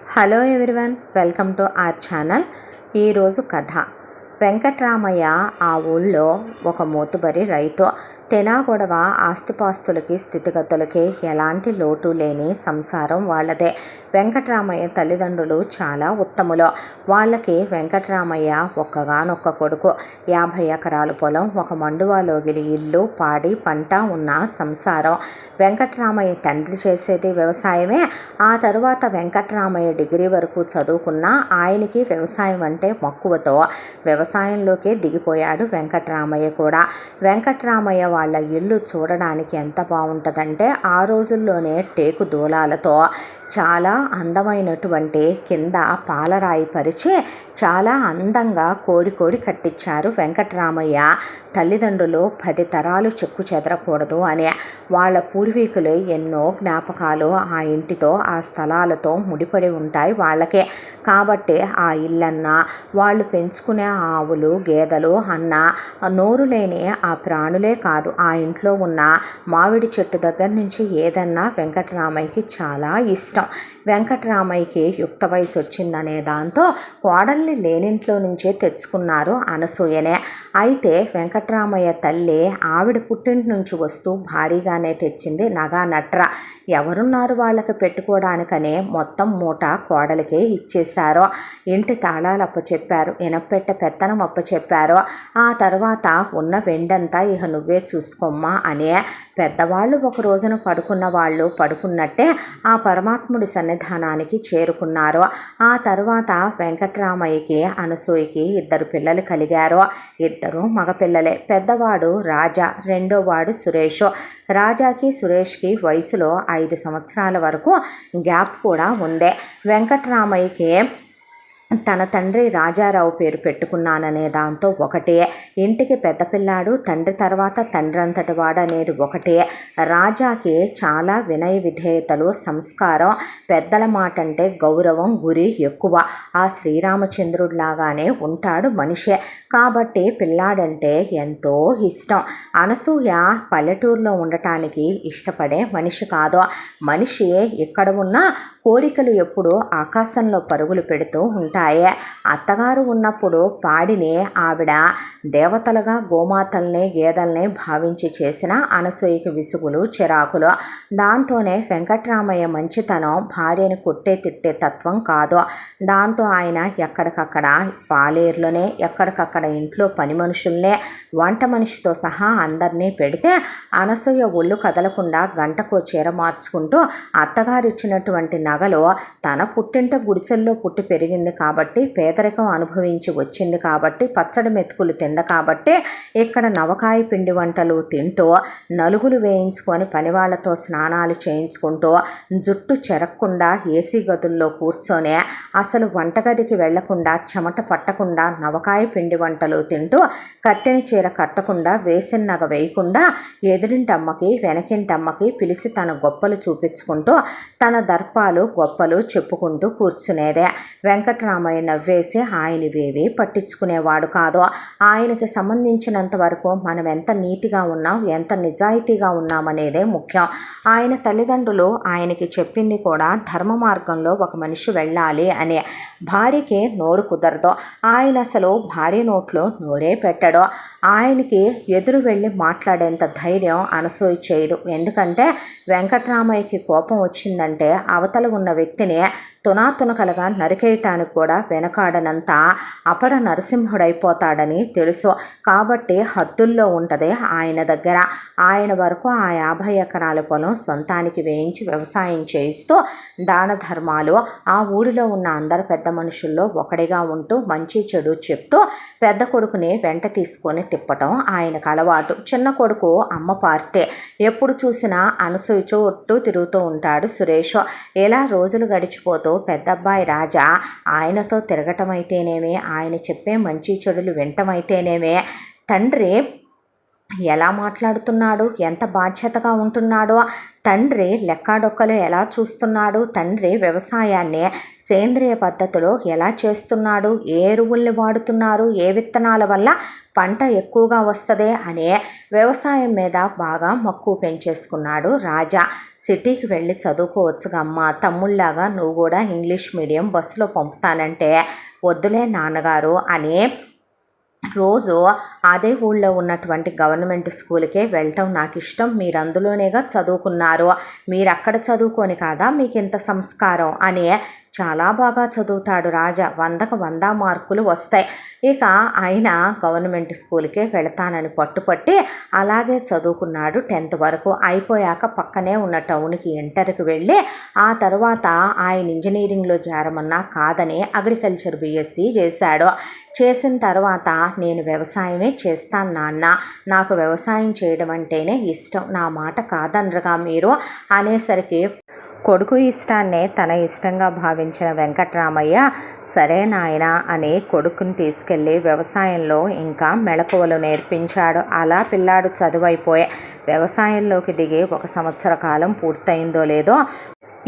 Hello everyone, welcome to our channel. ఈరోజు కథ. వెంకట్రామయ్య ఆ ఊళ్ళో ఒక మోతుబరి రైతు. తెనాగొడవ ఆస్తిపాస్తులకి స్థితిగతులకి ఎలాంటి లోటు లేని సంసారం వాళ్ళదే. వెంకట్రామయ్య తల్లిదండ్రులు చాలా ఉత్తములు. వాళ్ళకి వెంకట్రామయ్య ఒక్కగానొక్క కొడుకు. 50 ఎకరాల పొలం, ఒక మండువాలోగిలి ఇల్లు, పాడి పంట ఉన్న సంసారం. వెంకట్రామయ్య తండ్రి చేసేది వ్యవసాయమే. ఆ తరువాత వెంకట్రామయ్య డిగ్రీ వరకు చదువుకున్నా ఆయనకి వ్యవసాయం అంటే మక్కువతో వ్యవసాయంలోకే దిగిపోయాడు వెంకట్రామయ్య కూడా. వెంకట్రామయ్య వాళ్ళ ఇల్లు చూడడానికి ఎంత బాగుంటుందంటే, ఆ రోజుల్లోనే టేకు దూలాలతో చాలా అందమైనటువంటి కింద పాలరాయి పరిచి చాలా అందంగా కోడి కట్టించారు వెంకట్రామయ్య తల్లిదండ్రులు. 10 తరాలు చెక్కు చెదరకూడదు అని. వాళ్ళ పూర్వీకులు ఎన్నో జ్ఞాపకాలు ఆ ఇంటితో ఆ స్థలాలతో ముడిపడి ఉంటాయి వాళ్ళకే. కాబట్టి ఆ ఇల్లన్నా, వాళ్ళు పెంచుకునే ఆవులు గేదెలు అన్న నోరు లేని ఆ ప్రాణులే కాదు, ఆ ఇంట్లో ఉన్న మామిడి చెట్టు దగ్గర నుంచి ఏదన్నా వెంకట్రామయ్యకి చాలా ఇష్టం. వెంకట్రామయ్యకి యుక్త వయసు వచ్చిందనే దాంతో కోడల్ని లేనింట్లో నుంచే తెచ్చుకున్నారు అనసూయనే. అయితే వెంకట్రామయ్య తల్లి ఆవిడ పుట్టింటి నుంచి వస్తూ భారీగానే తెచ్చింది నగా నట్ర. ఎవరున్నారు వాళ్ళకి పెట్టుకోవడానికనే మొత్తం మూట కోడలికే ఇచ్చేశారు. ఇంటి తాళాలు అప్పచెప్పారు, ఇనపెట్ట పెత్తనం అప్పచెప్పారు. ఆ తర్వాత ఉన్న వెండంతా ఇహ నువ్వే చూసుకోమ్మా అనే పెద్దవాళ్ళు ఒక రోజున పడుకున్న వాళ్ళు పడుకున్నట్టే ఆ పరమాత్ముడి సన్నిధానానికి చేరుకున్నారు. ఆ తర్వాత వెంకట్రామయ్యకి అనసూయకి 2 పిల్లలు కలిగారు. 2 మగపిల్లలే. పెద్దవాడు రాజా, రెండోవాడు సురేష్. రాజాకి సురేష్కి వయసులో 5 సంవత్సరాల వరకు గ్యాప్ కూడా ఉంది. వెంకట్రామయ్యకి తన తండ్రి రాజారావు పేరు పెట్టుకున్నాననే దాంతో ఒకటే. ఇంటికి పెద్ద పిల్లాడు, తండ్రి తర్వాత తండ్రి అంతటి వాడనేది ఒకటే. రాజాకి చాలా వినయ విధేయతలు, సంస్కారం, పెద్దల మాట అంటే గౌరవం, గురి ఎక్కువ. ఆ శ్రీరామచంద్రుడిలాగానే ఉంటాడు మనిషే. కాబట్టి పిల్లాడంటే ఎంతో ఇష్టం. అనసూయ పల్లెటూరులో ఉండటానికి ఇష్టపడే మనిషి కాదు. మనిషి ఎక్కడ ఉన్నా కోరికలు ఎప్పుడూ ఆకాశంలో పరుగులు పెడుతూ ఉంటాయి. అత్తగారు ఉన్నప్పుడు పాడిని ఆవిడ దేవతలుగా గోమాతల్ని గేదెల్ని భావించి చేసిన అనసూయకి విసుగులు చిరాకులు. దాంతోనే వెంకట్రామయ్య మంచితనం భార్యని కొట్టే తిట్టే తత్వం కాదు. దాంతో ఆయన ఎక్కడికక్కడ పాలేరులోనే, ఎక్కడికక్కడ ఇంట్లో పని మనుషుల్నే, వంట మనిషితో సహా అందరినీ పెడితే అనసూయ ఒళ్ళు కదలకుండా గంటకో చీర మార్చుకుంటూ అత్తగారిచ్చినటువంటి నగలు తన పుట్టింట గుడిసెల్లో పుట్టి పెరిగింది కాబట్టి, పేదరికం అనుభవించి వచ్చింది కాబట్టి, పచ్చడి మెతుకులు తింద కాబట్టి ఇక్కడ నవకాయ పిండి వంటలు తింటూ, నలుగులు వేయించుకొని పనివాళ్లతో స్నానాలు చేయించుకుంటూ, జుట్టు చెరక్కుండా ఏసీ గదుల్లో కూర్చొని అసలు వంటగదికి వెళ్లకుండా చెమట పట్టకుండా నవకాయ పిండి వంటలు తింటూ, కట్టిన చీర కట్టకుండా వేసిన నగ వేయకుండా ఎదురింటమ్మకి వెనకింటమ్మకి పిలిచి తన గొప్పలు చూపించుకుంటూ తన దర్పాలు గొప్పలు చెప్పుకుంటూ కూర్చునేదే. వెంకట్రామయ్య నవ్వేసి ఆయనవేవి పట్టించుకునేవాడు కాదు. ఆయనకి సంబంధించినంత వరకు మనం ఎంత నీతిగా ఉన్నాం, ఎంత నిజాయితీగా ఉన్నామనేదే ముఖ్యం. ఆయన తల్లిదండ్రులు ఆయనకి చెప్పింది కూడా ధర్మ మార్గంలో ఒక మనిషి వెళ్ళాలి అనే. భార్యకి నోరు కుదరదు. ఆయన అసలు భార్య నోట్లో నోరే పెట్టడు. ఆయనకి ఎదురు వెళ్ళి మాట్లాడేంత ధైర్యం అనసూయ చేయదు. ఎందుకంటే వెంకట్రామయ్యకి కోపం వచ్చిందంటే అవతల ఉన్న వ్యక్తిని తునాతునకలుగా నరికేయటానికి కూడా వెనకాడనంత అపర నరసింహుడైపోతాడని తెలుసు. కాబట్టి హద్దుల్లో ఉంటుంది ఆయన దగ్గర. ఆయన వరకు ఆ 50 ఎకరాల పొలం సొంతానికి వేయించి వ్యవసాయం చేయిస్తూ దాన ధర్మాలు, ఆ ఊరిలో ఉన్న అందరు పెద్ద మనుషుల్లో ఒకడిగా ఉంటూ మంచి చెడు చెప్తూ పెద్ద కొడుకుని వెంట తీసుకొని తిప్పటం ఆయనకు అలవాటు. చిన్న కొడుకు అమ్మ పార్టీ. ఎప్పుడు చూసినా అనసూయ చుట్టూ తిరుగుతూ ఉంటాడు సురేష్. ఇలా రోజులు గడిచిపోతూ పెద్దబ్బాయి రాజా ఆయనతో తిరగటం అయితేనేమే, ఆయన చెప్పే మంచి చెడులు వినటం అయితేనేమే, తండ్రి ఎలా మాట్లాడుతున్నాడు, ఎంత బాధ్యతగా ఉంటున్నాడో, తండ్రి లెక్కాడొక్కలు ఎలా చూస్తున్నాడు, తండ్రి వ్యవసాయాన్ని సేంద్రియ పద్ధతిలో ఎలా చేస్తున్నాడు, ఏ ఎరువుల్ని వాడుతున్నారు, ఏ విత్తనాల వల్ల పంట ఎక్కువగా వస్తుంది అనే వ్యవసాయం మీద బాగా మక్కువ పెంచేసుకున్నాడు రాజా. సిటీకి వెళ్ళి చదువుకోవచ్చుగా అమ్మ, తమ్ముళ్ళలాగా నువ్వు కూడా ఇంగ్లీష్ మీడియం బస్సులో పంపుతానంటే వద్దులే నాన్నగారు అని రోజు అదే ఊళ్ళో ఉన్నటువంటి గవర్నమెంట్ స్కూల్కే వెళ్ళటం నాకు ఇష్టం, మీరు అందులోనేగా చదువుకున్నారు, మీరు అక్కడ చదువుకొని కాదా మీకు ఇంత సంస్కారం అని చాలా బాగా చదువుతాడు రాజా. 100కు 100 మార్కులు వస్తాయి. ఇక ఆయన గవర్నమెంట్ స్కూల్కే వెళతానని పట్టుపట్టి అలాగే చదువుకున్నాడు 10th వరకు. అయిపోయాక పక్కనే ఉన్న టౌన్కి ఇంటర్కి వెళ్ళి ఆ తర్వాత ఆయన ఇంజనీరింగ్లో చేరమన్నా కాదని అగ్రికల్చర్ బీఎస్సీ చేశాడు. చేసిన తర్వాత నేను వ్యవసాయమే చేస్తాను నాన్న, నాకు వ్యవసాయం చేయడం అంటేనే ఇష్టం, నా మాట కాదనరుగా మీరు అనేసరికి కొడుకు ఇష్టాన్నే తన ఇష్టంగా భావించిన వెంకట్రామయ్య సరే నాయన అని కొడుకుని తీసుకెళ్ళి వ్యవసాయంలో ఇంకా మెళకువలు నేర్పించాడు. అలా పిల్లాడు చదువైపోయి వ్యవసాయంలోకి దిగి 1 సంవత్సర కాలం పూర్తయిందో లేదో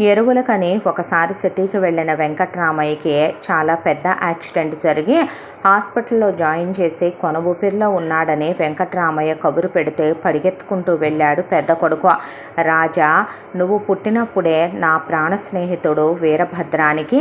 ఎరువులకని ఒకసారి సిటీకి వెళ్ళిన వెంకట్రామయ్యకి చాలా పెద్ద యాక్సిడెంట్ జరిగి హాస్పిటల్లో జాయిన్ చేసి కొన ఊపిరిలో ఉన్నాడని వెంకట్రామయ్య కబురు పెడితే పరిగెత్తుకుంటూ వెళ్ళాడు పెద్ద కొడుకు. రాజా, నువ్వు పుట్టినప్పుడే నా ప్రాణ స్నేహితుడు వీరభద్రానికి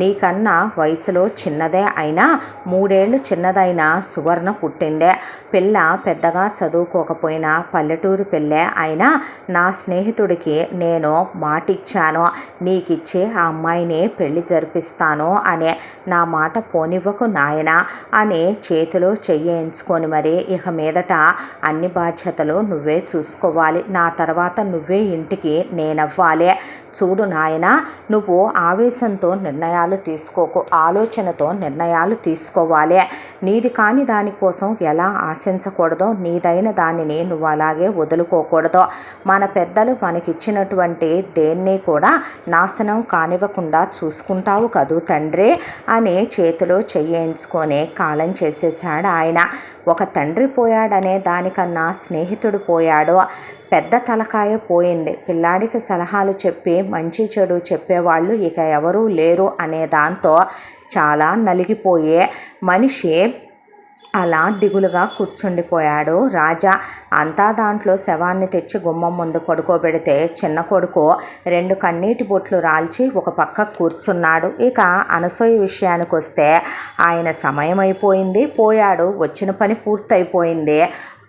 నీకన్నా వయసులో చిన్నదే అయినా 3 ఏళ్ళు చిన్నదైన సువర్ణ పుట్టిందే. పిల్ల పెద్దగా చదువుకోకపోయినా పల్లెటూరు పిల్లే అయినా నా స్నేహితుడికి నేను మాటిచ్చాను, నీకిచ్చి ఆ అమ్మాయిని పెళ్లి జరిపిస్తాను అనే, నా మాట పోనివ్వకు నాయనా అని చేతిలో చెయ్యించుకొని మరి ఇక మీదట అన్ని బాధ్యతలు నువ్వే చూసుకోవాలి, నా తర్వాత నువ్వే ఇంటికి నేనవ్వాలి. చూడు నాయన, నువ్వు ఆవేశంతో నిర్ణయాలు తీసుకోకు, ఆలోచనతో నిర్ణయాలు తీసుకోవాలి. నీది కాని దానికోసం ఎలా ఆశించకూడదో, నీదైన దానిని నువ్వు అలాగే వదులుకోకూడదు. మన పెద్దలు మనకిచ్చినటువంటి దేన్ని కూడా నాశనం కానివ్వకుండా చూసుకుంటావు కదూ తండ్రి అని చేతిలో చెయ్యించుకొని కాలం చేసేసాడు ఆయన. ఒక తండ్రి పోయాడనే దానికన్నా స్నేహితుడు పోయాడు. పెద్ద తలకాయ పోయింది. పిల్లాడికి సలహాలు చెప్పి మంచి చెడు చెప్పేవాళ్ళు ఇక ఎవరూ లేరు అనే దాంతో చాలా నలిగిపోయే మనిషి అలా దిగులుగా కూర్చుండిపోయాడు రాజా. అంతా దాంట్లో శవాన్ని తెచ్చి గుమ్మం ముందు పడుకోబెడితే చిన్న కొడుకు 2 కన్నీటి బొట్లు రాల్చి ఒక పక్క కూర్చున్నాడు. ఇక అనసూయ విషయానికి వస్తే ఆయన సమయం అయిపోయింది, పోయాడు, వచ్చిన పని పూర్తయిపోయింది,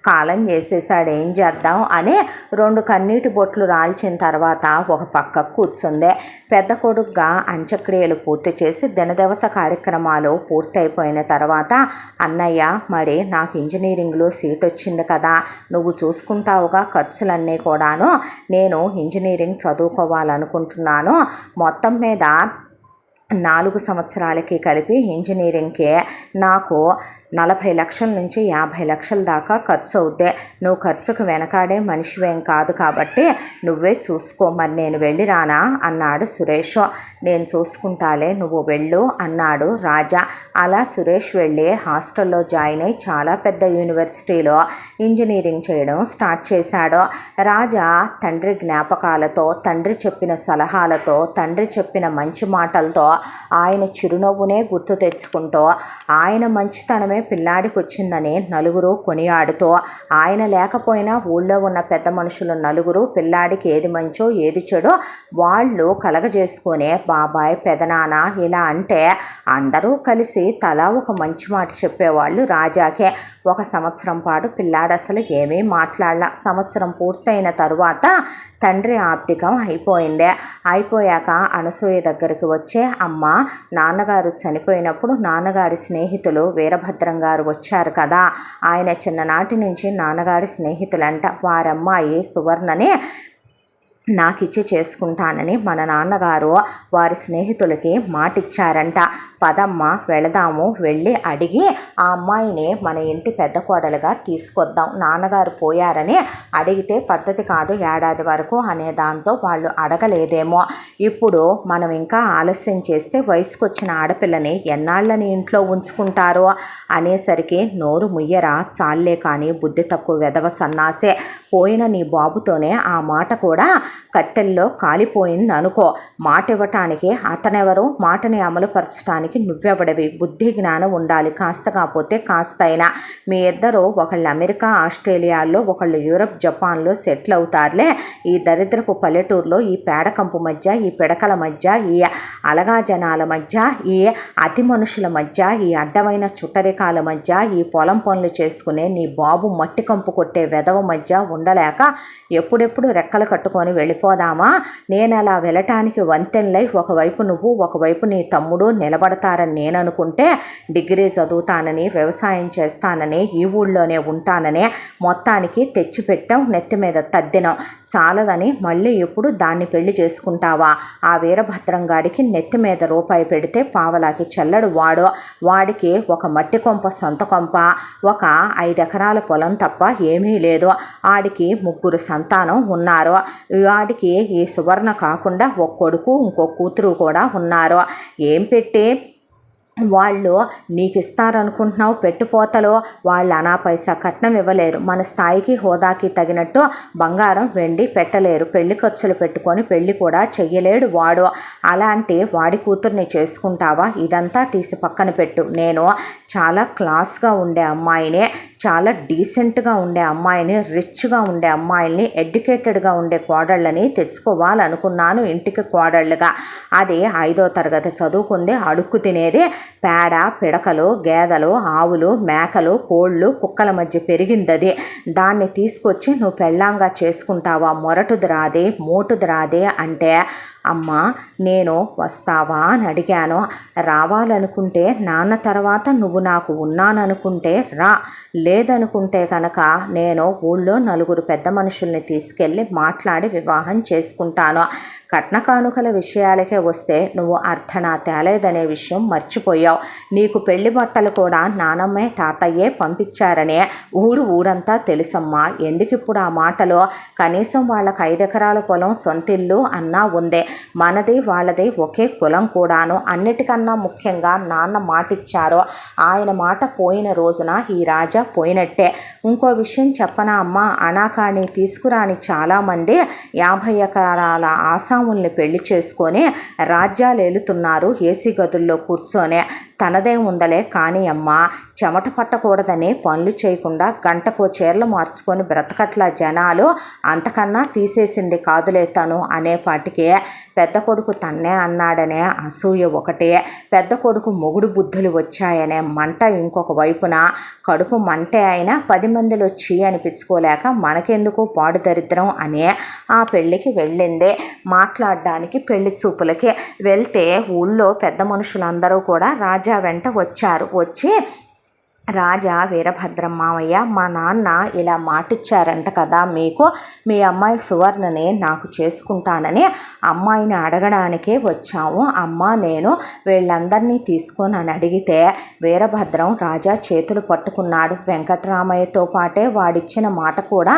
కాలం చేసేసాడు, ఏం చేద్దాం అని 2 కన్నీటి బొట్లు రాల్చిన తర్వాత ఒక పక్క కూర్చుంది. పెద్ద కొడుకుగా అంత్యక్రియలు పూర్తి చేసి దినదివస కార్యక్రమాలు పూర్తయిపోయిన తర్వాత అన్నయ్య, మరి నాకు ఇంజనీరింగ్లో సీట్ వచ్చింది కదా, నువ్వు చూసుకుంటావుగా ఖర్చులన్నీ కూడాను, నేను ఇంజనీరింగ్ చదువుకోవాలనుకుంటున్నాను, మొత్తం మీద 4 సంవత్సరాలకి కలిపి ఇంజనీరింగ్కి నాకు 40 లక్షల నుంచి 50 లక్షల దాకా ఖర్చు అవుద్ది, నువ్వు ఖర్చుకు వెనకాడే మనిషివేం కాదు కాబట్టి నువ్వే చూసుకో, మరి నేను వెళ్ళి రానా అన్నాడు సురేష్. నేను చూసుకుంటాలే, నువ్వు వెళ్ళు అన్నాడు రాజా. అలా సురేష్ వెళ్ళి హాస్టల్లో జాయిన్ అయి చాలా పెద్ద యూనివర్సిటీలో ఇంజనీరింగ్ చేయడం స్టార్ట్ చేశాడు. రాజా తండ్రి జ్ఞాపకాలతో, తండ్రి చెప్పిన సలహాలతో, తండ్రి చెప్పిన మంచి మాటలతో ఆయన చిరునవ్వునే గుర్తు తెచ్చుకుంటూ ఆయన మంచితనమే పిల్లాడికి వచ్చిందని నలుగురు కొనియాడుతూ, ఆయన లేకపోయినా ఊళ్ళో ఉన్న పెద్ద మనుషులు నలుగురు పిల్లాడికి ఏది మంచో ఏది చెడో వాళ్ళు కలగజేసుకునే బాబాయ్, పెదనాన్న ఇలా అంటే అందరూ కలిసి తలా ఒక మంచి మాట చెప్పేవాళ్ళు రాజాకే. 1 సంవత్సరం పాటు పిల్లాడు అసలు ఏమీ మాట్లాడలా. సంవత్సరం పూర్తయిన తరువాత తండ్రి ఆప్తికం అయిపోయింది. అయిపోయాక అనసూయ దగ్గరికి వచ్చే, అమ్మ, నాన్నగారు చనిపోయినప్పుడు నాన్నగారి స్నేహితులు వీరభద్రం గారు వచ్చారు కదా, ఆయన చిన్ననాటి నుంచి నాన్నగారి స్నేహితులంట, వారమ్మాయి సువర్ణని నాకిచ్చి చేసుకుంటానని మన నాన్నగారు వారి స్నేహితులకి మాటిచ్చారంట. పదమ్మ వెళదాము, వెళ్ళి అడిగి ఆ అమ్మాయిని మన ఇంటి పెద్ద కోడలుగా తీసుకొద్దాం. నాన్నగారు పోయారని అడిగితే పద్ధతి కాదు ఏడాది వరకు అనే దాంతో వాళ్ళు అడగలేదేమో. ఇప్పుడు మనం ఇంకా ఆలస్యం చేస్తే వయసుకొచ్చిన ఆడపిల్లని ఎన్నాళ్ళని ఇంట్లో ఉంచుకుంటారో అనేసరికి నోరు ముయ్యరా చాలే కానీ బుద్ధి తక్కువ వెధవ సన్నాసే. పోయిన నీ బాబుతోనే ఆ మాట కూడా కట్టెల్లో కాలిపోయింది అనుకో. మాట ఇవ్వటానికి అతనెవరు, మాటని అమలుపరచడానికి నువ్వెవడవి? బుద్ధి జ్ఞానం ఉండాలి కాస్త, కాకపోతే కాస్తైనా. మీ ఇద్దరు ఒకళ్ళు అమెరికా ఆస్ట్రేలియాలో, ఒకళ్ళు యూరప్ జపాన్లో సెటిల్ అవుతారులే. ఈ దరిద్రపు పల్లెటూరులో ఈ పేడకంపు మధ్య, ఈ పిడకల మధ్య, ఈ అలగా జనాల మధ్య, ఈ అతి మనుషుల మధ్య, ఈ అడ్డమైన చుట్టరికాల మధ్య, ఈ పొలం పనులు చేసుకునే నీ బాబు మట్టి కంపు కొట్టే వెధవ మధ్య ఉండలేక ఎప్పుడెప్పుడు రెక్కలు కట్టుకొని వెళ్ళిపోదామా? నేను అలా వెళ్ళటానికి వంతెనలై ఒకవైపు నువ్వు, ఒకవైపు నీ తమ్ముడు నిలబడతారని నేను అనుకుంటే, డిగ్రీ చదువుతానని, వ్యవసాయం చేస్తానని, ఈ ఊళ్ళోనే ఉంటానని మొత్తానికి తెచ్చిపెట్టాం, నెత్తి మీద తద్దినం. చాలదని మళ్ళీ ఇప్పుడు దాన్ని పెళ్లి చేసుకుంటావా? ఆ వీరభద్రం గాడికి నెత్తి మీద రూపాయి పెడితే పావలాకి చెల్లడు వాడు. వాడికి ఒక మట్టి కొంప సొంత కొంప, ఒక 5 ఎకరాల పొలం తప్ప ఏమీ లేదు. ఆడికి 3 సంతానం ఉన్నారు. వాడికి ఈ సువర్ణ కాకుండా ఒక కొడుకు, ఇంకో కూతురు కూడా ఉన్నారు. ఏం పెట్టి వాళ్ళు నీకు ఇస్తారనుకుంటున్నావు పెట్టుపోతలో? వాళ్ళు అనా పైసా కట్నం ఇవ్వలేరు. మన స్థాయికి హోదాకి తగినట్టు బంగారం వెండి పెట్టలేరు. పెళ్లి ఖర్చులు పెట్టుకొని పెళ్లి కూడా చెయ్యలేడు వాడు. అలాంటి వాడి కూతుర్ని చేసుకుంటావా? ఇదంతా తీసి పక్కన పెట్టు. నేను చాలా క్లాస్గా ఉండే అమ్మాయిని, చాలా డీసెంట్గా ఉండే అమ్మాయిని, రిచ్గా ఉండే అమ్మాయిల్ని, ఎడ్యుకేటెడ్గా ఉండే కోడళ్ళని తెచ్చుకోవాలనుకున్నాను ఇంటికి కోడళ్ళుగా. అది 5వ తరగతి చదువుకుంది, అడుక్కు తినేది, పేడ పిడకలు, గేదెలు, ఆవులు, మేకలు, కోళ్ళు, కుక్కల మధ్య పెరిగిందది. దాన్ని తీసుకొచ్చి నువ్వు పెళ్ళాంగా చేసుకుంటావా? మొరటుది రాదే, మోటుది రాదే అంటే, అమ్మ నేను వస్తావా అని అడిగాను. రావాలనుకుంటే నాన్న తర్వాత నువ్వు నాకు ఉన్నాననుకుంటే రా, లేదనుకుంటే కనుక నేను ఊళ్ళో 4 పెద్ద మనుషుల్ని తీసుకెళ్ళి మాట్లాడి వివాహం చేసుకుంటాను. కట్న కానుకల విషయాలకే వస్తే నువ్వు అర్థనా తేలేదనే విషయం మర్చిపోయావు. నీకు పెళ్లి బట్టలు కూడా నానమ్మే తాతయ్యే పంపించారనే ఊరంతా తెలుసమ్మా. ఎందుకు ఇప్పుడు ఆ మాటలు? కనీసం వాళ్ళకి 5 ఎకరాల పొలం, సొంతిల్లు అన్నా ఉందే. మనది వాళ్ళది ఒకే కులం కూడాను. అన్నిటికన్నా ముఖ్యంగా నాన్న మాటిచ్చారు. ఆయన మాట పోయిన రోజున ఈ రాజా పోయినట్టే. ఇంకో విషయం చెప్పనా అమ్మ? అనాకాని తీసుకురాని చాలామంది 50 ఎకరాల ఆసాముల్ని పెళ్లి చేసుకొని రాజ్యాలు ఏలుతున్నారు ఏసీ గదుల్లో కూర్చొనే. తనదే ఉందలే కానీ అమ్మ, చెమట పట్టకూడదని పనులు చేయకుండా గంటకో చీరలు మార్చుకొని బ్రతకట్ల జనాలు. అంతకన్నా తీసేసింది కాదులే తను అనేపాటికే పెద్ద కొడుకు తన్నే అన్నాడనే అసూయ ఒకటే, పెద్ద కొడుకు మొగుడు బుద్ధులు వచ్చాయనే మంట ఇంకొక వైపున. కడుపు మంటే అయినా 10 మందిలో చీ అనిపించుకోలేక మనకెందుకు పాడు దరిద్రం అనే ఆ పెళ్ళికి వెళ్ళింది. మాట్లాడడానికి పెళ్లి చూపులకి వెళ్తే ఊళ్ళో పెద్ద మనుషులందరూ కూడా రాజా వెంట వచ్చారు. వచ్చి, రాజా వీరభద్రం మామయ్య, మా నాన్న ఇలా మాటిచ్చారంట కదా మీకు, మీ అమ్మాయి సువర్ణని నాకు చేసుకుంటానని అమ్మాయిని అడగడానికే వచ్చాము. అమ్మ నేను వీళ్ళందరినీ తీసుకొని అని అడిగితే వీరభద్రం రాజా చేతులు పట్టుకున్నాడు. వెంకట్రామయ్యతో పాటే వాడిచ్చిన మాట కూడా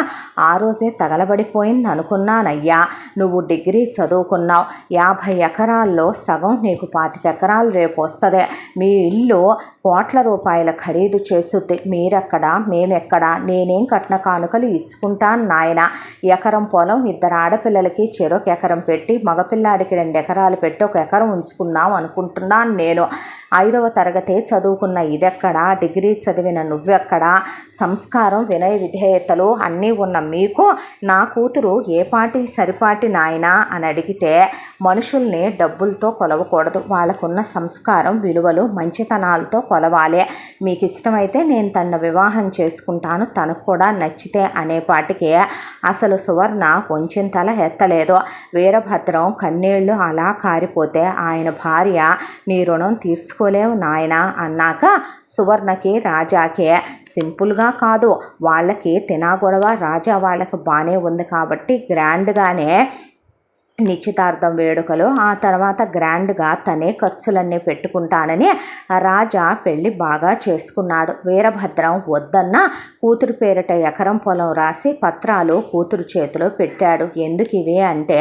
ఆ రోజే తగలబడిపోయింది అనుకున్నానయ్యా. నువ్వు డిగ్రీ చదువుకున్నావు, 50 ఎకరాల్లో సగం నీకు 25 ఎకరాలు రేపు వస్తుంది. మీ ఇల్లు కోట్ల రూపాయల ఖరీదు చేస్తుంది. మీరెక్కడ, మేమెక్కడ? నేనేం కట్న కానుకలు ఇచ్చుకుంటాను నాయన. ఎకరం పొలం 2 ఆడపిల్లలకి చెరొక ఎకరం పెట్టి, మగపిల్లాడికి 2 ఎకరాలు పెట్టి 1 ఎకరం ఉంచుకుందాం అనుకుంటున్నాను నేను. 5వ తరగతే చదువుకున్న ఇదెక్కడా? డిగ్రీ చదివిన నువ్వెక్కడా? సంస్కారం, వినయ విధేయతలు అన్నీ ఉన్న మీకు నా కూతురు ఏ పాటి సరిపాటి నాయనా అని అడిగితే, మనుషుల్ని డబ్బులతో కొలవకూడదు, వాళ్ళకున్న సంస్కారం, విలువలు, మంచితనాలతో కొలవాలి. మీకు ఇష్టమైతే నేను తన వివాహం చేసుకుంటాను, తనకు కూడా నచ్చితే అనేపాటికి అసలు సువర్ణ కొంచెం తల ఎత్తలేదు. వీరభద్రం కన్నీళ్లు అలా కారిపోతే ఆయన భార్య, నీ రుణం తీర్చుకోలేవు నాయన అన్నాక సువర్ణకి రాజాకి సింపుల్గా కాదు, వాళ్ళకి తినా గొడవ రాజా వాళ్ళకి బాగానే ఉంది కాబట్టి గ్రాండ్గానే నిశ్చితార్థం వేడుకలు, ఆ తర్వాత గ్రాండ్గా తనే ఖర్చులన్నీ పెట్టుకుంటానని రాజా పెళ్లి బాగా చేసుకున్నాడు. వీరభద్రం వద్దన్న కూతురు పేరిట ఎకరం పొలం రాసి పత్రాలు కూతురు చేతిలో పెట్టాడు. ఎందుకు ఇవే అంటే,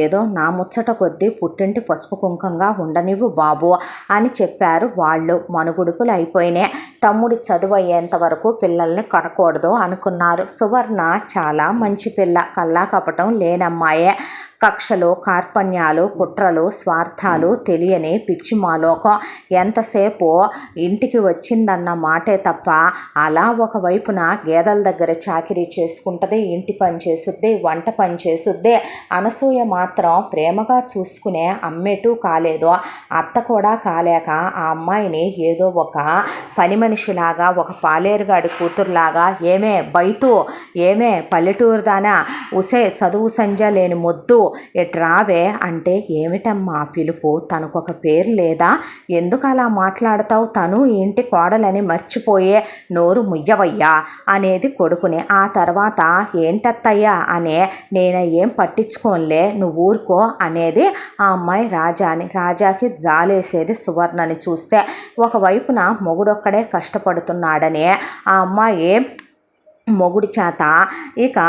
ఏదో నా ముచ్చట కొద్దీ పుట్టింటి పసుపు కుంకంగా ఉండనివ్వు బాబు అని చెప్పారు వాళ్ళు. మనుగుడుకులు అయిపోయినాయి. తమ్ముడి చదువు అయ్యేంత వరకు పిల్లల్ని కనకూడదు అనుకున్నారు. సువర్ణ చాలా మంచి పిల్ల, కల్లా కపటం లేనమ్మాయే. కక్షలు, కార్పణ్యాలు, కుట్రలు, స్వార్థాలు తెలియని పిచ్చి మాలోకం. ఎంతసేపు ఇంటికి వచ్చిందన్న మాటే తప్ప అలా ఒకవైపున గేదెల దగ్గర చాకిరీ చేసుకుంటుంది, ఇంటి పని చేసుద్ది, వంట పని చేసుద్ది. అనసూయ మాత్రం ప్రేమగా చూసుకునే అమ్మేటూ కాలేదు. అత్త కూడా కాలేక ఆ అమ్మాయిని ఏదో ఒక పని మనిషిలాగా, ఒక పాలేరుగాడి కూతురులాగా, ఏమే బైతు, ఏమే పల్లెటూరుదానా, ఉసే చదువు సంజ లేని మొద్దు, ఎట్రావే అంటే, ఏమిటమ్మా పిలుపు, తనకొక పేరు లేదా, ఎందుకు అలా మాట్లాడతావు, తను ఇంటి కోడలని మర్చిపోయే, నోరు ముయ్యవయ్యా అనేది కొడుకుని. ఆ తర్వాత ఏంటత్తయ్యా అనే, నేను ఏం పట్టించుకోనులే నువ్వు ఊరుకో అనేది ఆ అమ్మాయి రాజాని. రాజాకి జాలేసేది సువర్ణని చూస్తే. ఒకవైపున మొగుడొక్కడే కష్టపడుతున్నాడని ఆ అమ్మాయి మొగుడి చేత ఇక